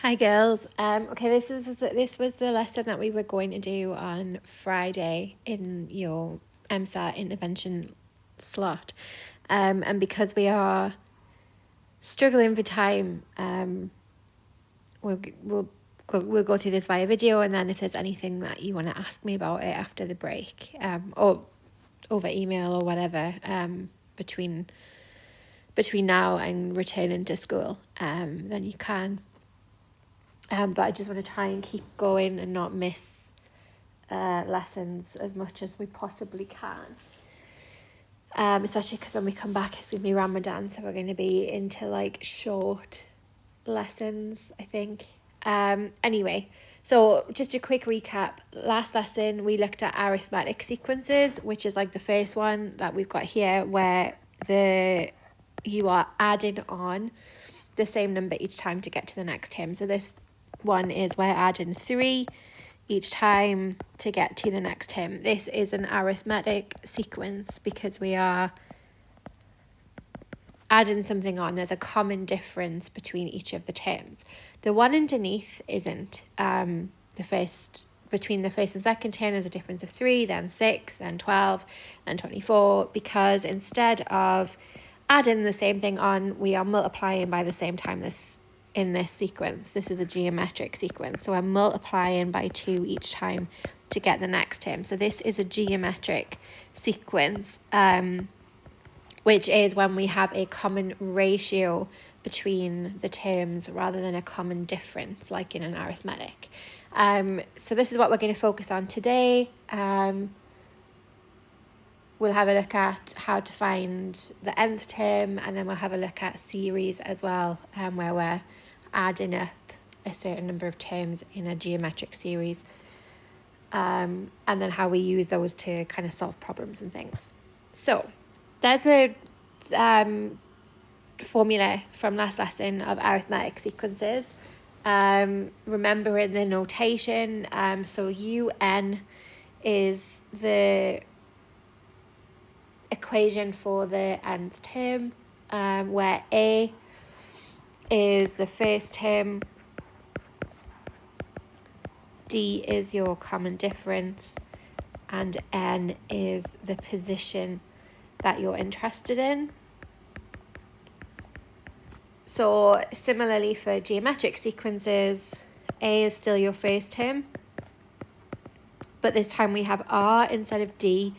Hi girls. Okay, this was the lesson that we were going to do on Friday in your MSAT intervention slot. And because we are struggling for time, we'll go through this via video, and then if there's anything that you want to ask me about it after the break, or over email or whatever, between now and returning to school, then you can. But I just want to try and keep going and not miss lessons as much as we possibly can. Especially because when we come back, it's going to be Ramadan, so we're going to be into like short lessons, I think. Anyway, so just a quick recap. Last lesson, we looked at arithmetic sequences, which is like the first one that we've got here, where you are adding on the same number each time to get to the next term. So this one is we're adding 3 each time to get to the next term. This is an arithmetic sequence because we are adding something on. There's a common difference between each of the terms. The one underneath isn't. Between the first and second term, there's a difference of 3, then 6, then 12, then 24, because instead of adding the same thing on, we are multiplying by the same time in this sequence. This is a geometric sequence, so I'm multiplying by 2 each time to get the next term. So this is a geometric sequence, which is when we have a common ratio between the terms rather than a common difference, like in an arithmetic. So this is what we're going to focus on today. We'll have a look at how to find the nth term, and then we'll have a look at series as well, where we're adding up a certain number of terms in a geometric series, and then how we use those to kind of solve problems and things. So there's a formula from last lesson of arithmetic sequences. Remember in the notation, so UN is the equation for the nth term, where A is the first term, D is your common difference, and N is the position that you're interested in. So similarly for geometric sequences, A is still your first term, but this time we have R instead of D,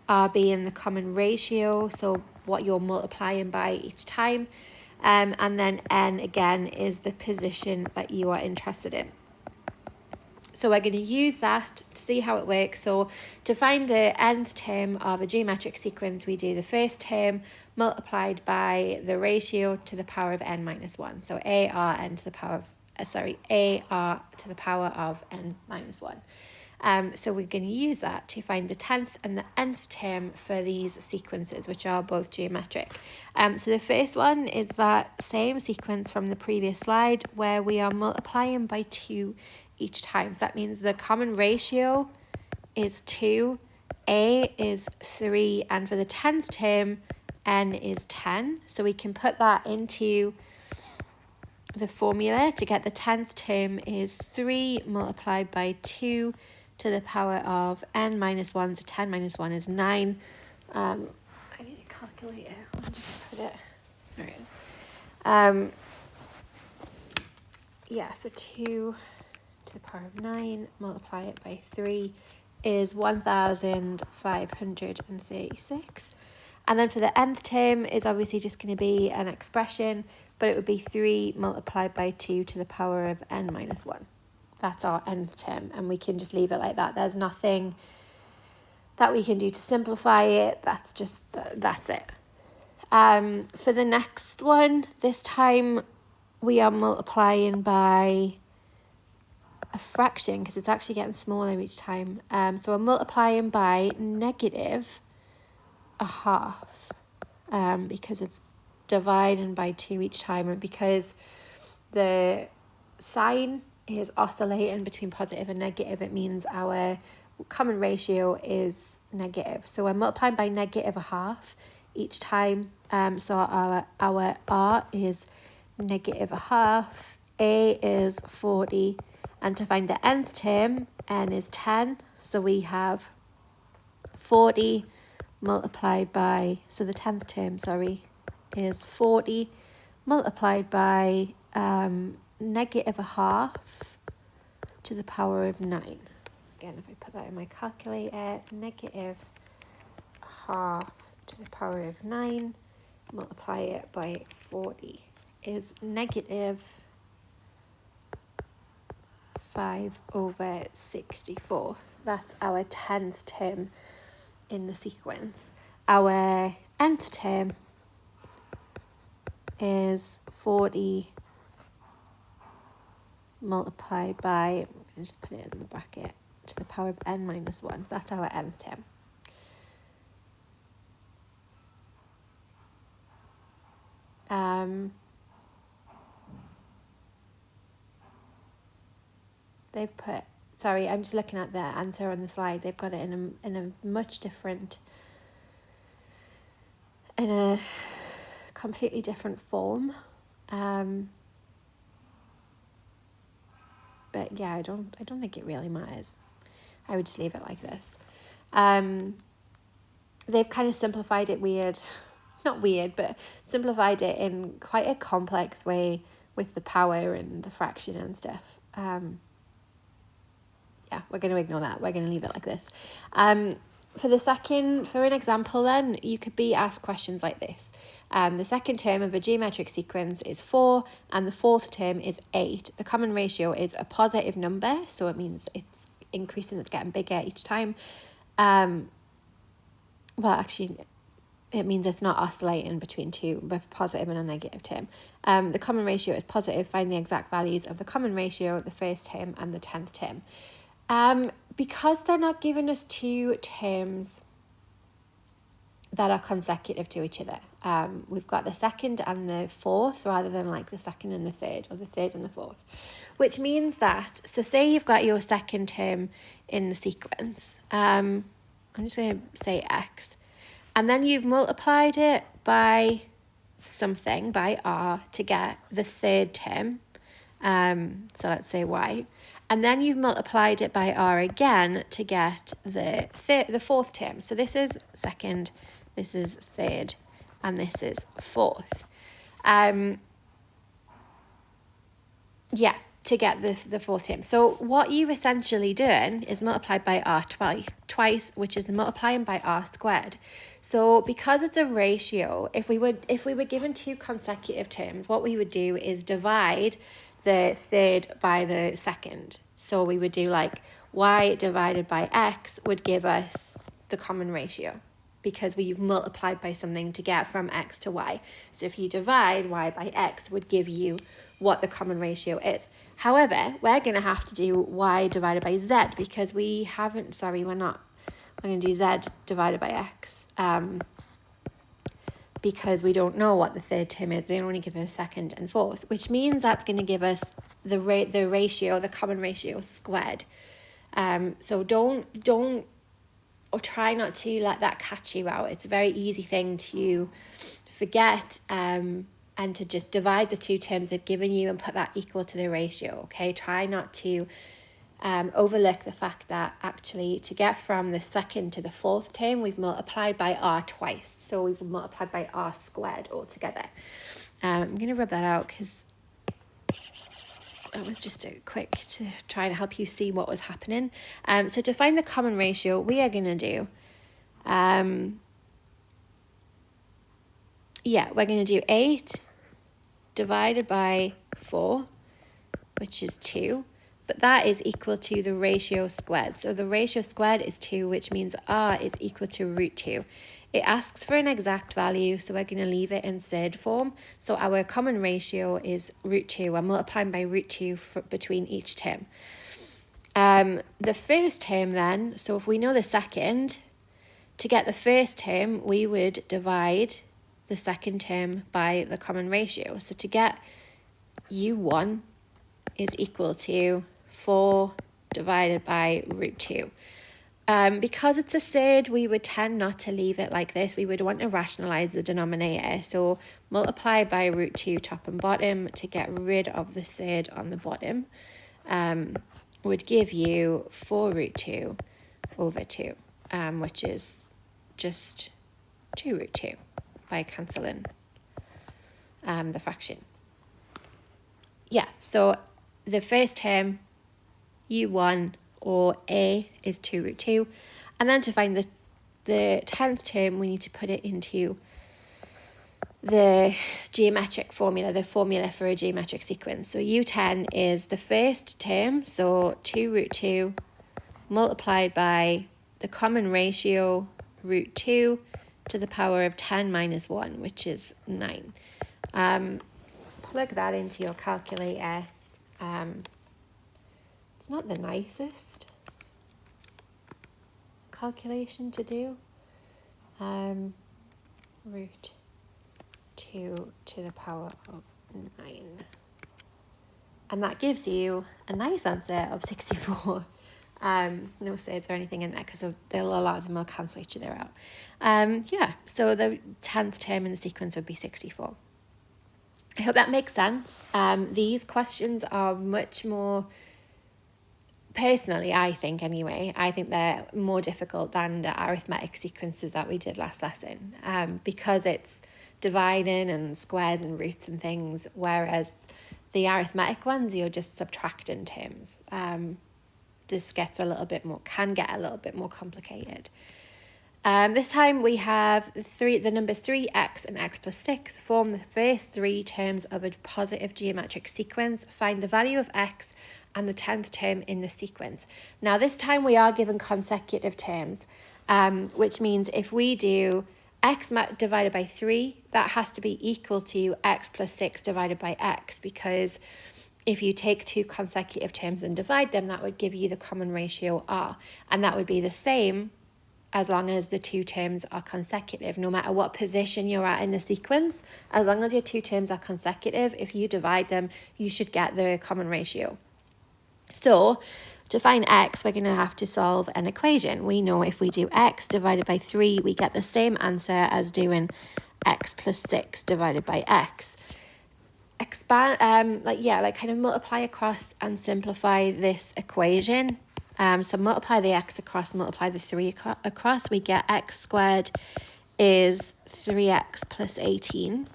R being the common ratio, so what you're multiplying by each time, and then N again is the position that you are interested in. So we're going to use that to see how it works. So to find the nth term of a geometric sequence, we do the first term multiplied by the ratio to the power of n minus 1. So AR to the power of n minus 1. So we're going to use that to find the 10th and the nth term for these sequences, which are both geometric. So the first one is that same sequence from the previous slide where we are multiplying by 2 each time. So that means the common ratio is 2, A is 3, and for the 10th term, N is 10. So we can put that into the formula to get the 10th term is 3 multiplied by 2 to the power of n minus 1, so 10 minus 1 is 9. I need a calculator. I'll just put it. There it is. So 2 to the power of 9, multiply it by 3 is 1,536. And then for the nth term is obviously just going to be an expression, but it would be 3 multiplied by 2 to the power of n minus 1. That's our nth term, and we can just leave it like that. There's nothing that we can do to simplify it. That's it. For the next one, this time we are multiplying by a fraction because it's actually getting smaller each time. So we're multiplying by negative a half, because it's dividing by 2 each time, and because the sign is oscillating between positive and negative, it means our common ratio is negative. So we're multiplying by negative a half each time. So our R is negative a half A is 40, and to find the nth term, n is 10, so we have 40 multiplied by, so the 10th term, sorry, is 40 multiplied by negative a half to the power of 9. Again, if I put that in my calculator, negative half to the power of 9, multiply it by 40 is negative 5/64. That's our 10th term in the sequence. Our nth term is 40 multiplied by, I'm going to just put it in the bracket, to the power of n minus 1. That's our nth term. They've put, sorry, I'm just looking at the answer on the slide. They've got it in a much different, in a completely different form. But yeah, I don't think it really matters. I would just leave it like this. They've kind of simplified it not weird, but simplified it in quite a complex way with the power and the fraction and stuff. Yeah, we're going to ignore that. We're going to leave it like this. For an example then, you could be asked questions like this. The second term of a geometric sequence is 4 and the fourth term is 8. The common ratio is a positive number, so it means it's increasing, it's getting bigger each time. Well, actually, it means it's not oscillating between two, a positive and a negative term. The common ratio is positive. Find the exact values of the common ratio, the first term and the 10th term. Because they're not giving us two terms that are consecutive to each other. We've got the second and the fourth rather than like the second and the third, or the third and the fourth, which means that, so say you've got your second term in the sequence. I'm just going to say x, and then you've multiplied it by something, by r, to get the third term. So let's say y, and then you've multiplied it by r again to get the fourth term. So this is second, this is third, and this is fourth. To get the fourth term. So what you've essentially done is multiplied by r twice, which is multiplying by r squared. So because it's a ratio, if we were given two consecutive terms, what we would do is divide the third by the second. So we would do like y divided by x would give us the common ratio, because we've multiplied by something to get from x to y. So if you divide y by x, would give you what the common ratio is. However, we're going to have to do y divided by z, because we're not. We're going to do z divided by x, because we don't know what the third term is. They only give us second and fourth, which means that's going to give us the ratio, the common ratio squared. So don't or try not to let that catch you out. It's a very easy thing to forget, and to just divide the two terms they've given you and put that equal to the ratio, okay? Try not to overlook the fact that actually to get from the second to the fourth term, we've multiplied by r twice. So we've multiplied by r squared altogether. I'm going to rub that out because that was just a quick to try and help you see what was happening. So to find the common ratio, we are going to do, we're going to do 8 divided by 4, which is 2, but that is equal to the ratio squared. So the ratio squared is 2, which means r is equal to root 2. It asks for an exact value, so we're going to leave it in third form. So our common ratio is root 2. I'm multiplying by root 2 between each term. The first term then, so if we know the second, to get the first term, we would divide the second term by the common ratio. So to get u1 is equal to 4 divided by root 2. Because it's a surd, we would tend not to leave it like this. We would want to rationalise the denominator. So multiply by root 2 top and bottom to get rid of the surd on the bottom would give you 4 root 2 over 2, which is just 2 root 2 by cancelling the fraction. Yeah, so the first term, U1 or A, is 2 root 2. And then to find the 10th term, we need to put it into the geometric formula, the formula for a geometric sequence. So U10 is the first term, so 2 root 2 multiplied by the common ratio root 2 to the power of 10 minus 1, which is 9. Plug that into your calculator. It's not the nicest calculation to do. Root 2 to the power of 9. And that gives you a nice answer of 64. No surds or anything in there because a lot of them will cancel each other out. Yeah, so the 10th term in the sequence would be 64. I hope that makes sense. These questions are much more, personally, I think anyway, I think they're more difficult than the arithmetic sequences that we did last lesson, because it's dividing and squares and roots and things, whereas the arithmetic ones, you're just subtracting terms. This can get a little bit more complicated. This time we have the numbers 3x and x plus 6 form the first 3 terms of a positive geometric sequence. Find the value of x and the 10th term in the sequence. Now this time we are given consecutive terms, which means if we do x divided by 3, that has to be equal to x plus 6 divided by x, because if you take 2 consecutive terms and divide them, that would give you the common ratio r, and that would be the same as long as the 2 terms are consecutive. No matter what position you're at in the sequence, as long as your 2 terms are consecutive, if you divide them, you should get the common ratio. So to find x, we're going to have to solve an equation. We know if we do x divided by 3, we get the same answer as doing x plus 6 divided by x. Expand, kind of multiply across and simplify this equation. So multiply the x across, multiply the 3 across, we get x squared is 3x plus 18.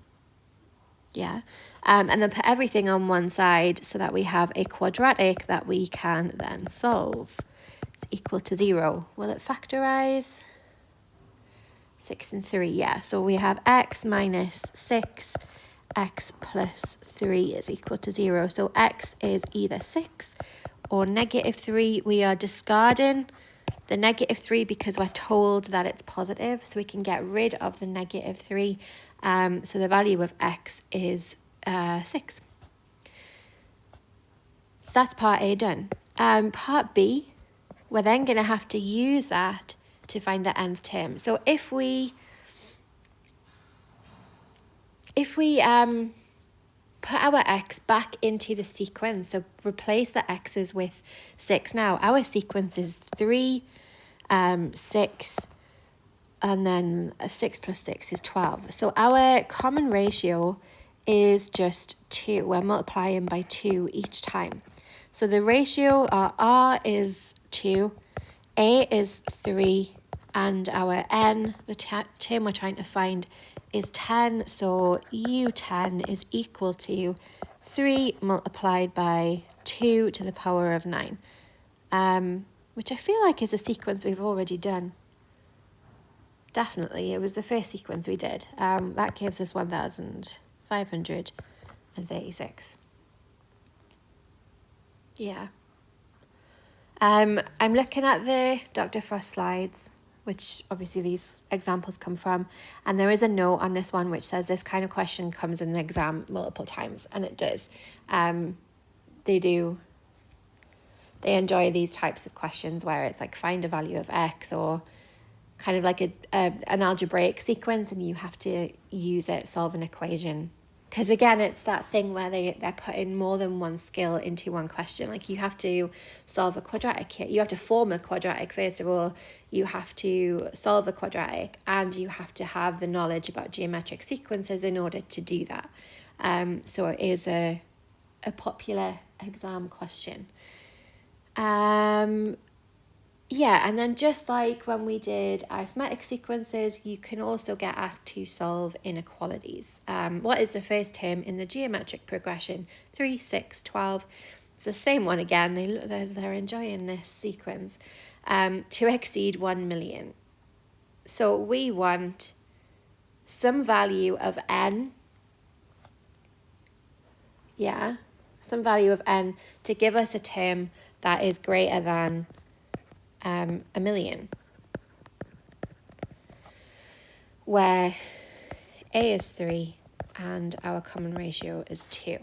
Yeah. And then put everything on one side so that we have a quadratic that we can then solve. It's equal to 0. Will it factorize? 6 and 3, yeah. So we have x minus 6, x plus 3 is equal to 0. So x is either 6 or negative 3. We are discarding the negative 3 because we're told that it's positive, so we can get rid of the negative 3. So the value of x is 6. That's part A done. Part B, we're then going to have to use that to find the nth term. So if we put our x back into the sequence, so replace the x's with 6 now. Our sequence is 3, 6, and then 6 plus 6 is 12. So our common ratio is just 2. We're multiplying by 2 each time. So the ratio, R is 2, A is 3, and our n, the term we're trying to find, is 10. So U10 is equal to 3 multiplied by 2 to the power of 9, which I feel like is a sequence we've already done. Definitely, it was the first sequence we did. That gives us 1,536. Yeah. I'm looking at the Dr. Frost slides, which obviously these examples come from, and there is a note on this one which says this kind of question comes in the exam multiple times, and it does. They enjoy these types of questions where it's like find a value of x, or kind of like an algebraic sequence, and you have to use it, solve an equation Because again, it's that thing where they're putting more than one skill into one question. Like you have to solve a quadratic here. You have to form a quadratic, first of all. You have to solve a quadratic, and you have to have the knowledge about geometric sequences in order to do that. So it is a popular exam question. Yeah, and then just like when we did arithmetic sequences, you can also get asked to solve inequalities. What is the first term in the geometric progression? 3, 6, 12. It's the same one again. They're enjoying this sequence. To exceed 1 million. So we want some value of n. Yeah, some value of n to give us a term that is greater than 1 million, where a is 3 and our common ratio is 2.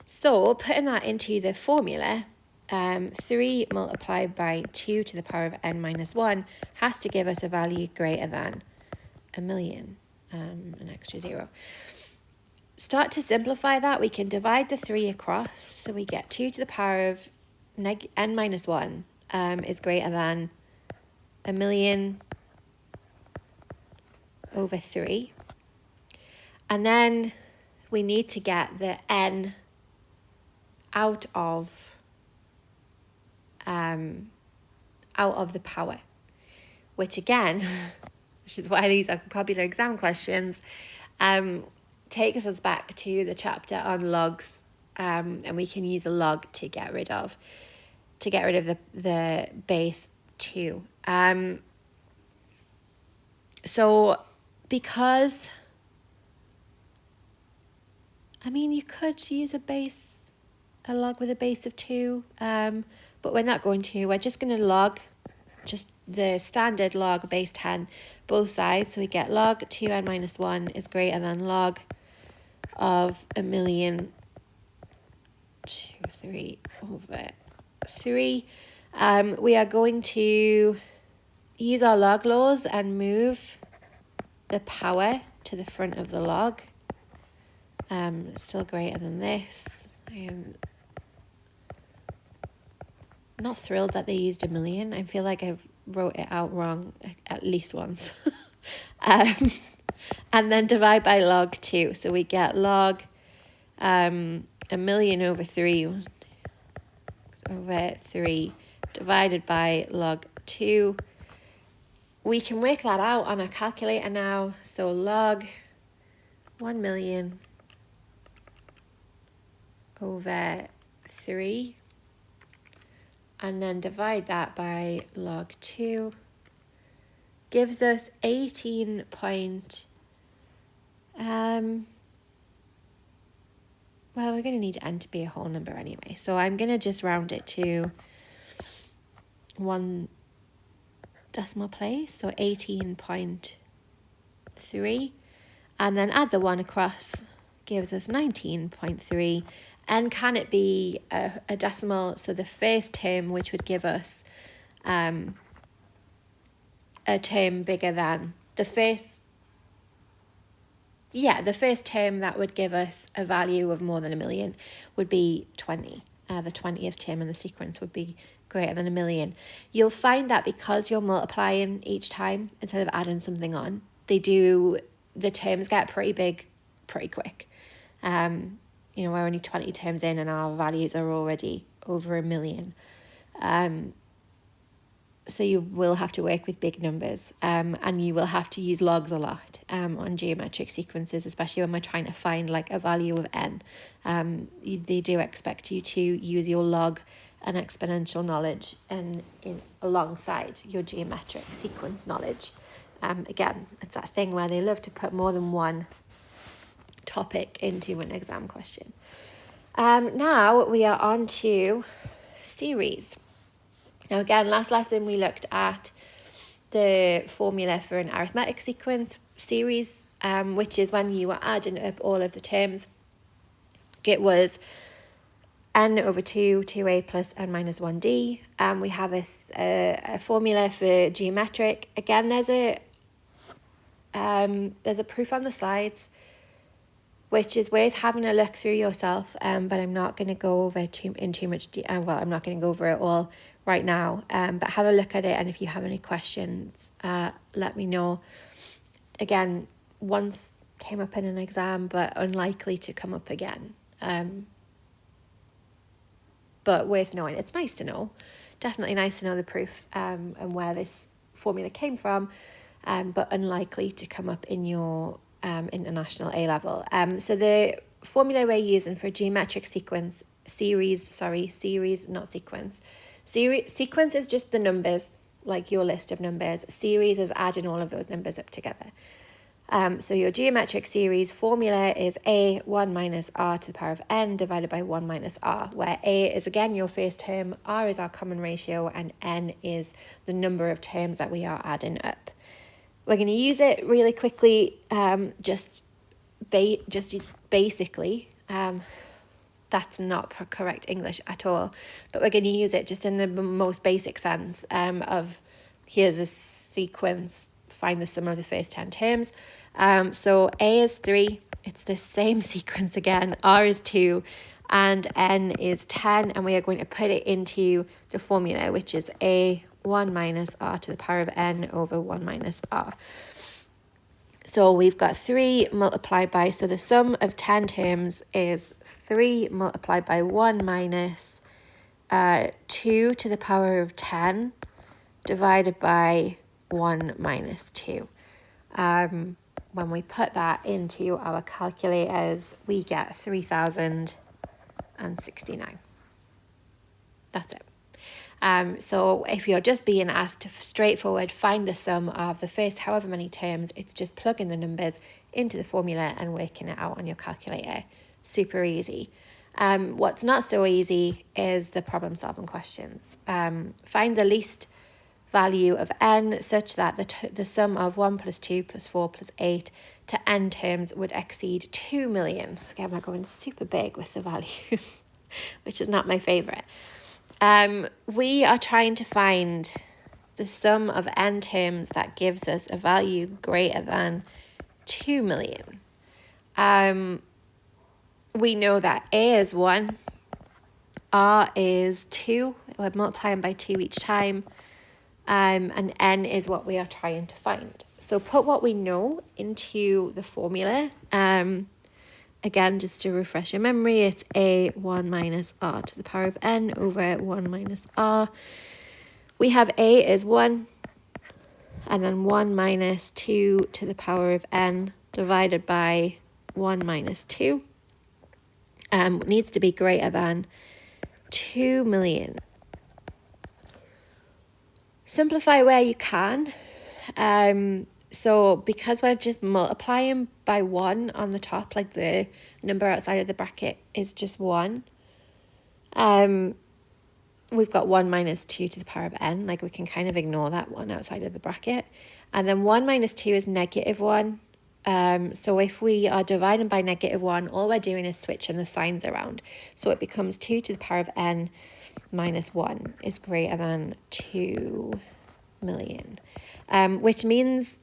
So putting that into the formula, 3 multiplied by 2 to the power of n minus 1 has to give us a value greater than 1 million, an extra 0. Start to simplify that. We can divide the 3 across, so we get 2 to the power of n minus 1 is greater than 1 million over 3. And then we need to get the n out of the power, which again, which is why these are popular exam questions, takes us back to the chapter on logs, and we can use a log to get rid of the base 2. So because, I mean, you could use a log with a base of 2, but we're not going to. We're just going to log just the standard log base 10 both sides. So we get log 2n minus 1 is greater than log of 1 million 3 over 3. We are going to use our log laws and move the power to the front of the log. It's still greater than this. I am not thrilled that they used 1 million. I feel like I've wrote it out wrong at least once. And then divide by log 2. So we get log 1 million over 3 divided by log 2. We can work that out on a calculator now. So log 1 million over 3, and then divide that by log 2 gives us 18 point, well, we're going to need n to be a whole number anyway, so I'm going to just round it to 1 decimal place, so 18.3, and then add the 1 across, gives us 19.3. And can it be a decimal? So the first term, which would give us a term bigger than the first term that would give us a value of more than 1 million would be 20. The 20th term in the sequence would be greater than 1 million. You'll find that because you're multiplying each time instead of adding something on, the terms get pretty big pretty quick. We're only 20 terms in and our values are already over 1 million. So you will have to work with big numbers, and you will have to use logs a lot on geometric sequences, especially when we're trying to find like a value of n. They do expect you to use your log and exponential knowledge in alongside your geometric sequence knowledge. Again, it's that thing where they love to put more than one topic into an exam question. Now we are on to series. Now again, last lesson we looked at the formula for an arithmetic sequence series, which is when you were adding up all of the terms. It was n over 2, 2a plus n minus 1d. We have a formula for geometric. Again, there's a proof on the slides. which is worth having a look through yourself, but I'm not going to go over in too much I'm not going to go over it all right now, but have a look at it, and if you have any questions, let me know. Again, once came up in an exam, but unlikely to come up again, but worth knowing. It's nice to know, definitely nice to know the proof and where this formula came from, but unlikely to come up in your international A level. So the formula we're using for geometric series, not sequence. Sequence is just the numbers, like your list of numbers. Series is adding all of those numbers up together. So your geometric series formula is a 1 minus r to the power of n divided by 1 minus r, where a is again your first term, r is our common ratio, and n is the number of terms that we are adding up. We're going to use it really quickly, just basically. That's not correct English at all, but we're going to use it just in the most basic sense of here's a sequence, find the sum of the first 10 terms. So A is 3, it's the same sequence again, R is 2, and N is 10, and we are going to put it into the formula, which is A 1 minus R to the power of N over 1 minus R. So we've got 3 multiplied by, so the sum of 10 terms is 3 multiplied by 1 minus 2 to the power of 10 divided by 1 minus 2. When we put that into our calculators, we get 3,069. That's it. So if you're just being asked to straightforward find the sum of the first however many terms, it's just plugging the numbers into the formula and working it out on your calculator. Super easy. What's not so easy is the problem solving questions. Find the least value of n such that the sum of 1 plus 2 plus 4 plus 8 to n terms would exceed 2 million. Again, we're going super big with the values, which is not my favourite. We are trying to find the sum of n terms that gives us a value greater than 2 million. We know that A is 1, R is 2, we're multiplying by 2 each time, and N is what we are trying to find. So put what we know into the formula. Again, just to refresh your memory, it's A 1 minus R to the power of N over 1 minus R. We have A is 1, and then 1 minus 2 to the power of N divided by 1 minus 2. Needs to be greater than 2 million. Simplify where you can. So because we're just multiplying by 1 on the top, like the number outside of the bracket is just 1, we've got 1 minus 2 to the power of n, like we can kind of ignore that 1 outside of the bracket. And then 1 minus 2 is negative 1. So if we are dividing by negative 1, all we're doing is switching the signs around. So it becomes 2 to the power of n minus 1 is greater than 2 million. Which means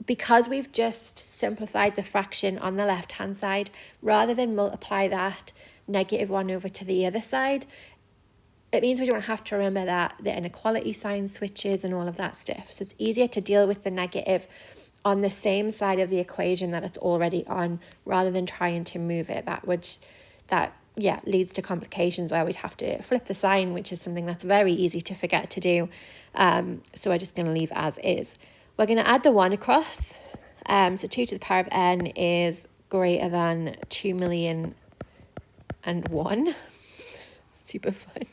because we've just simplified the fraction on the left hand side, rather than multiply that negative 1 over to the other side, it means we don't have to remember that the inequality sign switches and all of that stuff. So it's easier to deal with the negative on the same side of the equation that it's already on, rather than trying to move it. That leads to complications where we'd have to flip the sign, which is something that's very easy to forget to do. So we're just going to leave as is. We're going to add the 1 across. So 2 to the power of n is greater than 2 million and 1. Super fun.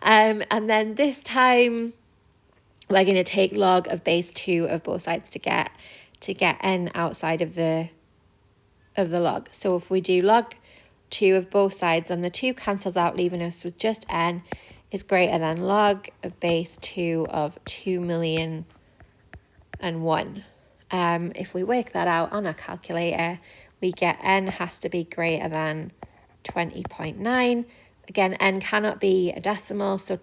And then this time we're going to take log of base 2 of both sides to get n outside of the log. So if we do log 2 of both sides, and the 2 cancels out, leaving us with just n is greater than log of base 2 of 2 million and 1. If we work that out on our calculator, we get n has to be greater than 20.9. Again, n cannot be a decimal, so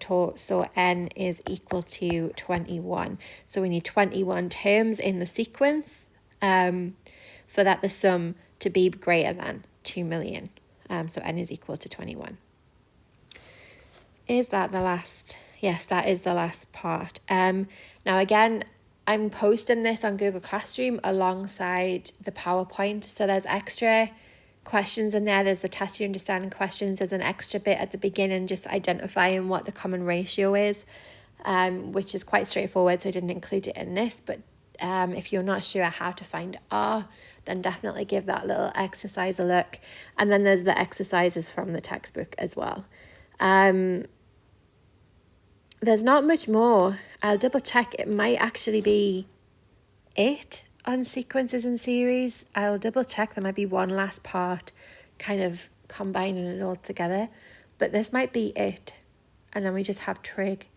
n is equal to 21. So we need 21 terms in the sequence for that the sum to be greater than 2 million. So n is equal to 21. Is that the last? Yes, that is the last part. Now again, I'm posting this on Google Classroom alongside the PowerPoint. So there's extra questions in there. There's the test your understanding questions. There's an extra bit at the beginning just identifying what the common ratio is, which is quite straightforward. So I didn't include it in this. But if you're not sure how to find R, then definitely give that little exercise a look. And then there's the exercises from the textbook as well. There's not much more. I'll double check. It might actually be it on sequences and series. I'll double check. There might be one last part kind of combining it all together. But this might be it. And then we just have trig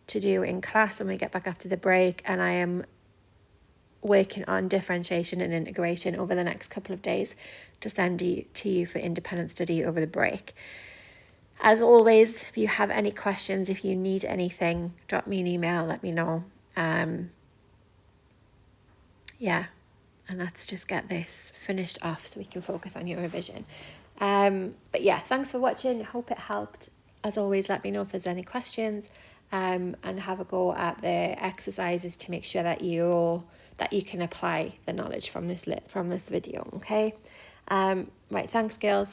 to do in class when we get back after the break. And I am working on differentiation and integration over the next couple of days to send to you for independent study over the break. As always, if you have any questions, if you need anything, drop me an email, let me know. Yeah, and let's just get this finished off so we can focus on your revision. But yeah, thanks for watching. Hope it helped. As always, let me know if there's any questions, and have a go at the exercises to make sure that you can apply the knowledge from this video. Okay. Right. Thanks, girls.